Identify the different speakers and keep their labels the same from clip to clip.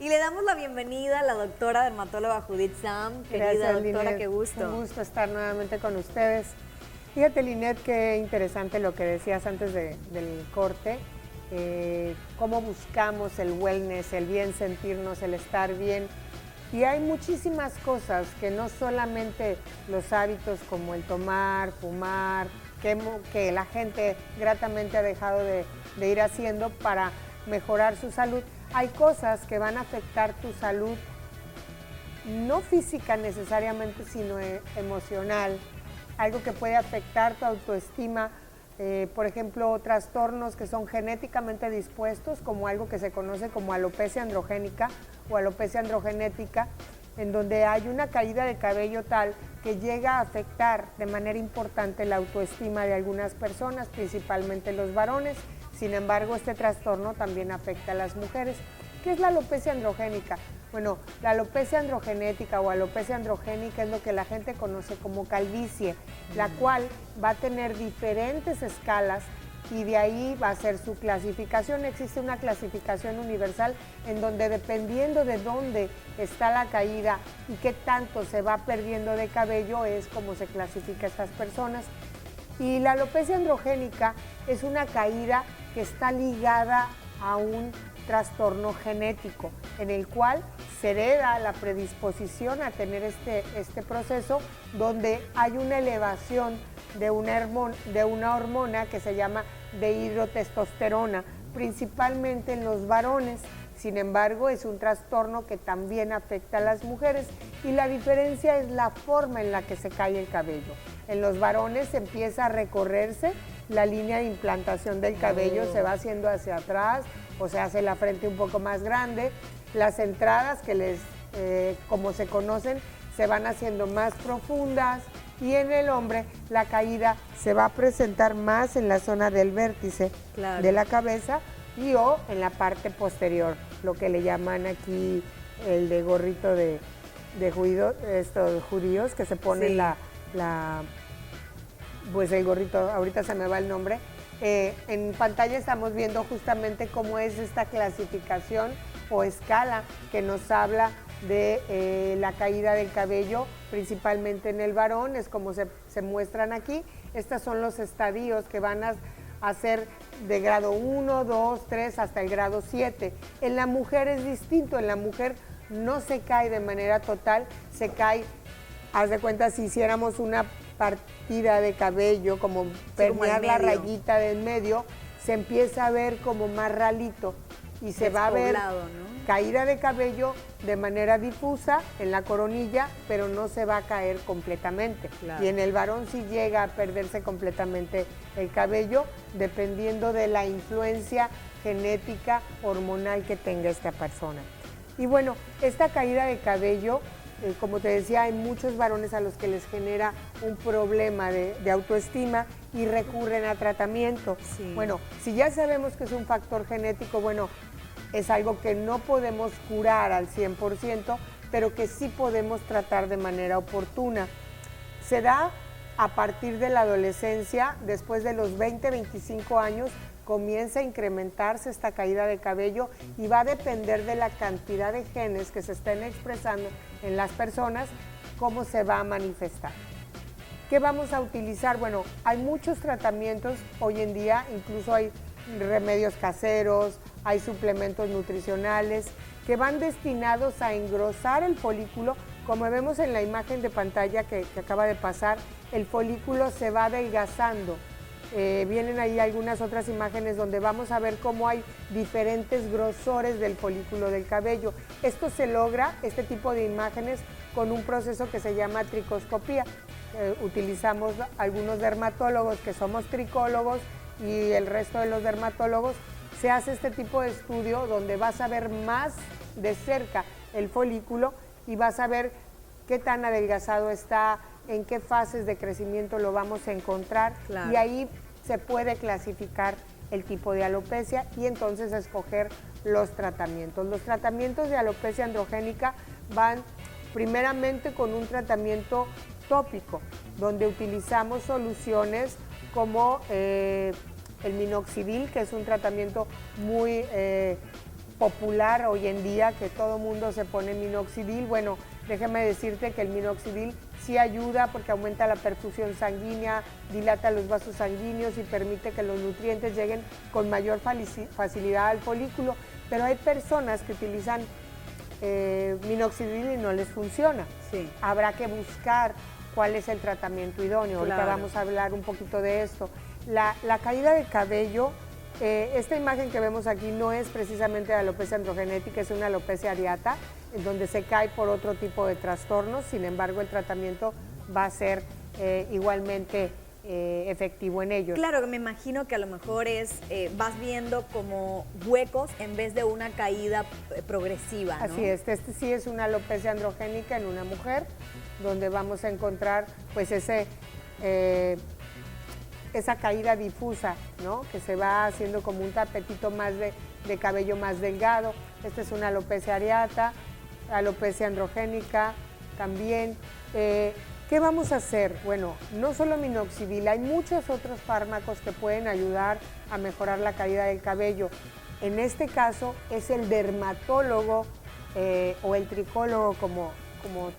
Speaker 1: Y le damos la bienvenida a la doctora dermatóloga Judith Sam. Querida
Speaker 2: Gracias,
Speaker 1: doctora,
Speaker 2: Linet.
Speaker 1: qué gusto.
Speaker 2: Un gusto estar nuevamente con ustedes. Fíjate, Linet, qué interesante lo que decías antes del corte. Cómo buscamos el wellness, el bien sentirnos, el estar bien. Y hay muchísimas cosas que no solamente los hábitos como el tomar, fumar, que la gente gratamente ha dejado de ir haciendo para mejorar su salud. Hay cosas que van a afectar tu salud, no física necesariamente, sino emocional. Algo que puede afectar tu autoestima, por ejemplo, trastornos que son genéticamente dispuestos, como algo que se conoce como alopecia androgénica o alopecia androgenética, en donde hay una caída de cabello tal que llega a afectar de manera importante la autoestima de algunas personas, principalmente los varones. Sin embargo, este trastorno también afecta a las mujeres. ¿Qué es la alopecia androgénica? Bueno, la alopecia androgenética o alopecia androgénica es lo que la gente conoce como calvicie, la cual va a tener diferentes escalas y de ahí va a ser su clasificación. Existe una clasificación universal en donde, dependiendo de dónde está la caída y qué tanto se va perdiendo de cabello, es como se clasifica a estas personas. Y la alopecia androgénica es una caída que está ligada a un trastorno genético, en el cual se hereda la predisposición a tener este proceso, donde hay una elevación de una hormona que se llama dihidrotestosterona, principalmente en los varones. Sin embargo, es un trastorno que también afecta a las mujeres, y la diferencia es la forma en la que se cae el cabello. En los varones empieza a recorrerse la línea de implantación del cabello, se va haciendo hacia atrás, o se hace la frente un poco más grande. Las entradas, como se conocen, se van haciendo más profundas, y en el hombre la caída se va a presentar más en la zona del vértice de la cabeza o en la parte posterior, lo que le llaman aquí el de gorrito de judíos, que se ponen pues el gorrito, ahorita se me va el nombre. En pantalla estamos viendo justamente cómo es esta clasificación o escala que nos habla de la caída del cabello, principalmente en el varón, es como se muestran aquí. Estos son los estadios que van a ser de grado 1, 2, 3 hasta el grado 7. En la mujer es distinto, en la mujer no se cae de manera total, se cae, haz de cuenta si hiciéramos una partida de cabello, como permear la rayita del medio, se empieza a ver como más ralito y se va a ver, ¿no?, caída de cabello de manera difusa en la coronilla, pero no se va a caer completamente. Claro. Y en el varón sí llega a perderse completamente el cabello, dependiendo de la influencia genética, hormonal que tenga esta persona. Y bueno, esta caída de cabello, como te decía, hay muchos varones a los que les genera un problema de autoestima y recurren a tratamiento. Sí. Bueno, si ya sabemos que es un factor genético, bueno, es algo que no podemos curar al 100%, pero que sí podemos tratar de manera oportuna. Se da a partir de la adolescencia, después de los 20, 25 años, comienza a incrementarse esta caída de cabello, y va a depender de la cantidad de genes que se estén expresando en las personas, cómo se va a manifestar. ¿Qué vamos a utilizar? Bueno, hay muchos tratamientos hoy en día, incluso hay remedios caseros, hay suplementos nutricionales que van destinados a engrosar el folículo. Como vemos en la imagen de pantalla que acaba de pasar, el folículo se va adelgazando. Vienen ahí algunas otras imágenes donde vamos a ver cómo hay diferentes grosores del folículo del cabello. Esto se logra, este tipo de imágenes, con un proceso que se llama tricoscopía. Utilizamos algunos dermatólogos que somos tricólogos, y el resto de los dermatólogos, se hace este tipo de estudio donde vas a ver más de cerca el folículo y vas a ver qué tan adelgazado está, en qué fases de crecimiento lo vamos a encontrar. Claro. Y ahí se puede clasificar el tipo de alopecia y entonces escoger los tratamientos. Los tratamientos de alopecia androgénica van primeramente con un tratamiento tópico, donde utilizamos soluciones como el minoxidil, que es un tratamiento muy popular hoy en día, que todo mundo se pone minoxidil. Bueno, déjame decirte que el minoxidil sí ayuda porque aumenta la perfusión sanguínea, dilata los vasos sanguíneos y permite que los nutrientes lleguen con mayor facilidad al folículo, pero hay personas que utilizan minoxidil y no les funciona.
Speaker 1: Sí.
Speaker 2: Habrá que buscar cuál es el tratamiento idóneo.
Speaker 1: Claro.
Speaker 2: Ahorita vamos a hablar un poquito de esto. La caída de cabello, esta imagen que vemos aquí no es precisamente de alopecia androgenética, es una alopecia areata, en donde se cae por otro tipo de trastornos. Sin embargo, el tratamiento va a ser igualmente efectivo en ellos.
Speaker 1: Claro, me imagino que a lo mejor vas viendo como huecos en vez de una caída progresiva, ¿no?
Speaker 2: Así es, este sí es una alopecia androgénica en una mujer, donde vamos a encontrar pues esa caída difusa, ¿no? Que se va haciendo como un tapetito más de cabello más delgado. Esta es una alopecia areata, alopecia androgénica también. ¿Qué vamos a hacer? Bueno, no solo minoxidil, hay muchos otros fármacos que pueden ayudar a mejorar la caída del cabello. En este caso es el dermatólogo o el tricólogo como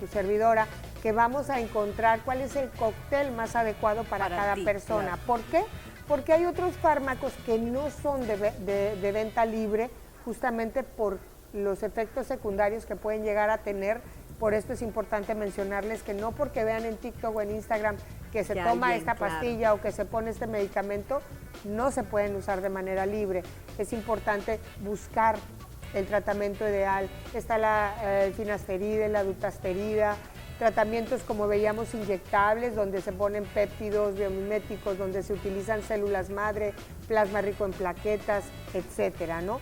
Speaker 2: tu servidora, que vamos a encontrar cuál es el cóctel más adecuado para cada persona.
Speaker 1: Claro.
Speaker 2: ¿Por qué? Porque hay otros fármacos que no son de venta libre, justamente por los efectos secundarios que pueden llegar a tener. Por esto es importante mencionarles que no porque vean en TikTok o en Instagram que se toma esta pastilla o que se pone este medicamento, no se pueden usar de manera libre. Es importante buscar el tratamiento ideal. Está el finasteride, la dutasterida, tratamientos como veíamos inyectables, donde se ponen péptidos biomiméticos, donde se utilizan células madre, plasma rico en plaquetas, etcétera, ¿no?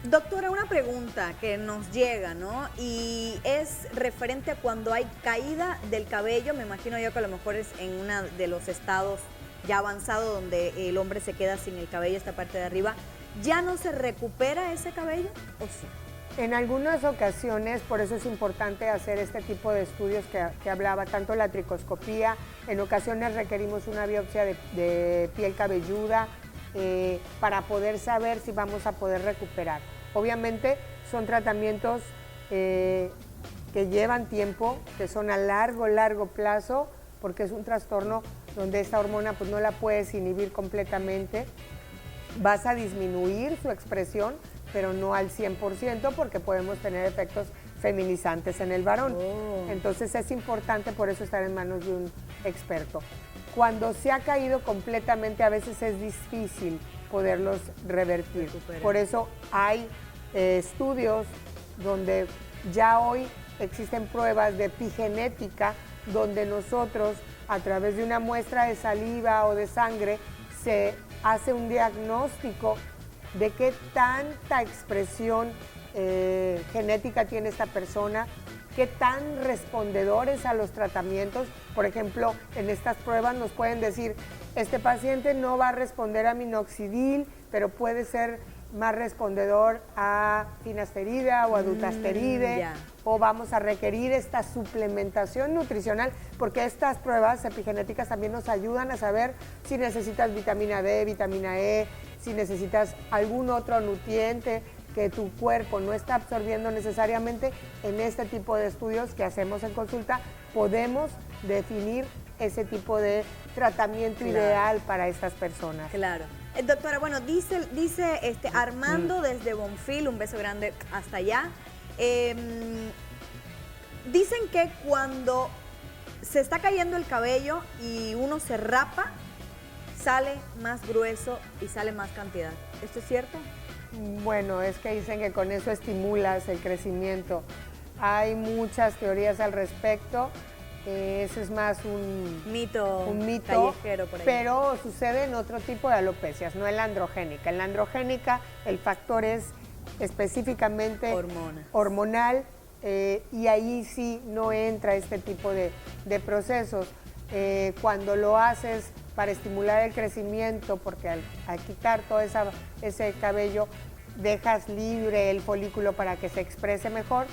Speaker 1: Doctora, una pregunta que nos llega, ¿no? Y es referente a cuando hay caída del cabello. Me imagino yo que a lo mejor es en uno de los estados ya avanzados donde el hombre se queda sin el cabello, esta parte de arriba. ¿Ya no se recupera ese cabello o sí?
Speaker 2: En algunas ocasiones, por eso es importante hacer este tipo de estudios que hablaba, tanto la tricoscopía, en ocasiones requerimos una biopsia de piel cabelluda para poder saber si vamos a poder recuperar. Obviamente son tratamientos que llevan tiempo, que son a largo plazo, porque es un trastorno donde esta hormona pues no la puedes inhibir completamente. Vas a disminuir su expresión, pero no al 100%, porque podemos tener efectos feminizantes en el varón.
Speaker 1: Oh.
Speaker 2: Entonces es importante por eso estar en manos de un experto. Cuando se ha caído completamente, a veces es difícil poderlos revertir. Por eso hay estudios donde ya hoy existen pruebas de epigenética, donde nosotros, a través de una muestra de saliva o de sangre, se hace un diagnóstico de qué tanta expresión genética tiene esta persona, qué tan respondedores a los tratamientos. Por ejemplo, en estas pruebas nos pueden decir, este paciente no va a responder a minoxidil, pero puede ser más respondedor a finasterida o a dutasteride, o vamos a requerir esta suplementación nutricional, porque estas pruebas epigenéticas también nos ayudan a saber si necesitas vitamina D, vitamina E, si necesitas algún otro nutriente que tu cuerpo no está absorbiendo necesariamente. En este tipo de estudios que hacemos en consulta podemos definir ese tipo de tratamiento ideal para estas personas.
Speaker 1: Claro. Doctora, bueno, dice Armando desde Bonfil, un beso grande hasta allá. Dicen que cuando se está cayendo el cabello y uno se rapa, sale más grueso y sale más cantidad. ¿Esto es cierto?
Speaker 2: Bueno, es que dicen que con eso estimulas el crecimiento. Hay muchas teorías al respecto. Eso es más un mito
Speaker 1: callejero por ahí.
Speaker 2: Pero sucede en otro tipo de alopecias, no en la androgénica. En la androgénica el factor es específicamente hormonal y ahí sí no entra este tipo de procesos. Cuando lo haces para estimular el crecimiento, porque al quitar todo ese cabello dejas libre el folículo para que se exprese mejor,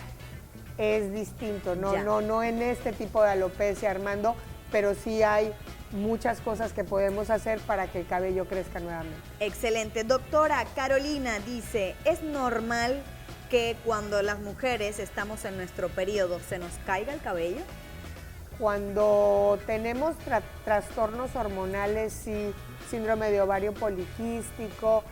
Speaker 2: es distinto, no en este tipo de alopecia, Armando. pero sí hay muchas cosas que podemos hacer para que el cabello crezca nuevamente.
Speaker 1: Excelente. Doctora Carolina dice, ¿es normal que cuando las mujeres estamos en nuestro periodo se nos caiga el cabello?
Speaker 2: Cuando tenemos trastornos hormonales, sí, síndrome de ovario poliquístico,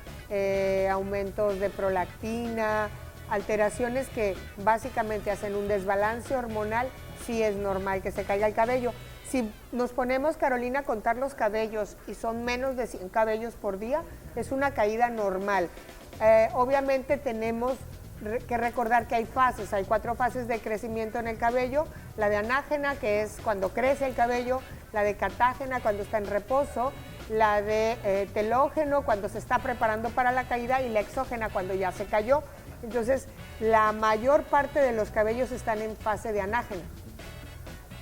Speaker 2: aumentos de prolactina, alteraciones que básicamente hacen un desbalance hormonal, sí es normal que se caiga el cabello. Si nos ponemos, Carolina, a contar los cabellos y son menos de 100 cabellos por día, es una caída normal. Obviamente tenemos que recordar que hay fases, hay 4 fases de crecimiento en el cabello: la de anágena, que es cuando crece el cabello; la de catágena, cuando está en reposo; la de telógeno, cuando se está preparando para la caída; y la exógena, cuando ya se cayó. Entonces, la mayor parte de los cabellos están en fase de anágena.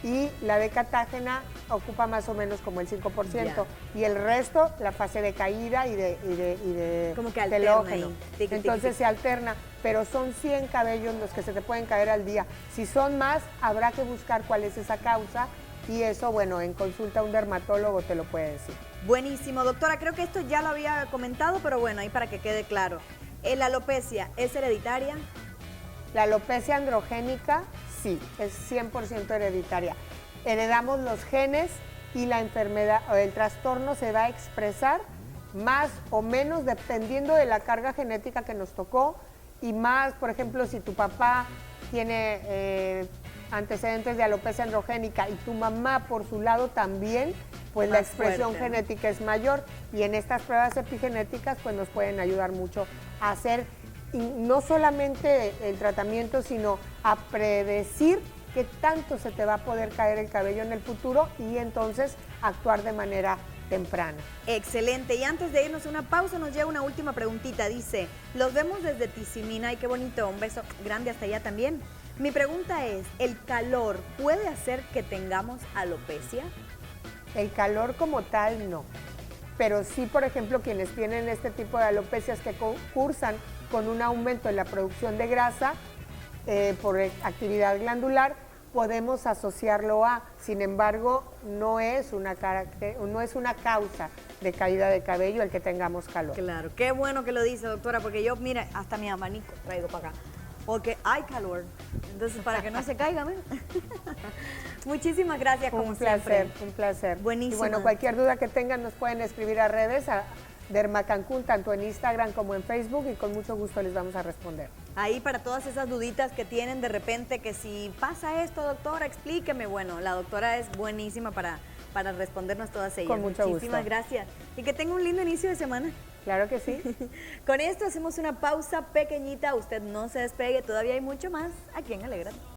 Speaker 2: Y la de catágena ocupa más o menos como el 5%. Ya. Y el resto, la fase de caída y de
Speaker 1: como que
Speaker 2: telógeno. Entonces se alterna, pero son 100 cabellos los que se te pueden caer al día. Si son más, habrá que buscar cuál es esa causa, y eso, bueno, en consulta a un dermatólogo te lo puede decir.
Speaker 1: Buenísimo, doctora, creo que esto ya lo había comentado, pero bueno, ahí para que quede claro. ¿La alopecia es hereditaria?
Speaker 2: La alopecia androgénica, sí, es 100% hereditaria. Heredamos los genes y la enfermedad o el trastorno se va a expresar más o menos dependiendo de la carga genética que nos tocó, y más, por ejemplo, si tu papá tiene antecedentes de alopecia androgénica y tu mamá por su lado también, pues la expresión genética es mayor, y en estas pruebas epigenéticas pues nos pueden ayudar mucho a hacer no solamente el tratamiento, sino a predecir qué tanto se te va a poder caer el cabello en el futuro, y entonces actuar de manera temprana.
Speaker 1: Excelente. Y antes de irnos a una pausa, nos llega una última preguntita. Dice, los vemos desde Tizimina, y qué bonito, un beso grande hasta allá también. Mi pregunta es, ¿el calor puede hacer que tengamos alopecia?
Speaker 2: El calor como tal no, pero sí, por ejemplo, quienes tienen este tipo de alopecias que cursan con un aumento en la producción de grasa por actividad glandular, podemos asociarlo a. Sin embargo, no es una causa de caída de cabello el que tengamos calor.
Speaker 1: Claro, qué bueno que lo dice, doctora, porque yo, mira, hasta mi abanico traigo para acá, porque hay calor. Entonces, para que no se caiga, ¿ven? Muchísimas gracias, como siempre.
Speaker 2: Un placer.
Speaker 1: Buenísimo.
Speaker 2: Y bueno, cualquier duda que tengan nos pueden escribir a redes, a Derma Cancún, tanto en Instagram como en Facebook, y con mucho gusto les vamos a responder.
Speaker 1: Ahí para todas esas duditas que tienen de repente, que si pasa esto, doctora, explíqueme. Bueno, la doctora es buenísima para respondernos todas ellas.
Speaker 2: Con mucho gusto.
Speaker 1: Muchísimas gracias. Y que tenga un lindo inicio de semana.
Speaker 2: Claro que sí.
Speaker 1: Con esto hacemos una pausa pequeñita. Usted no se despegue, todavía hay mucho más aquí en Alegra.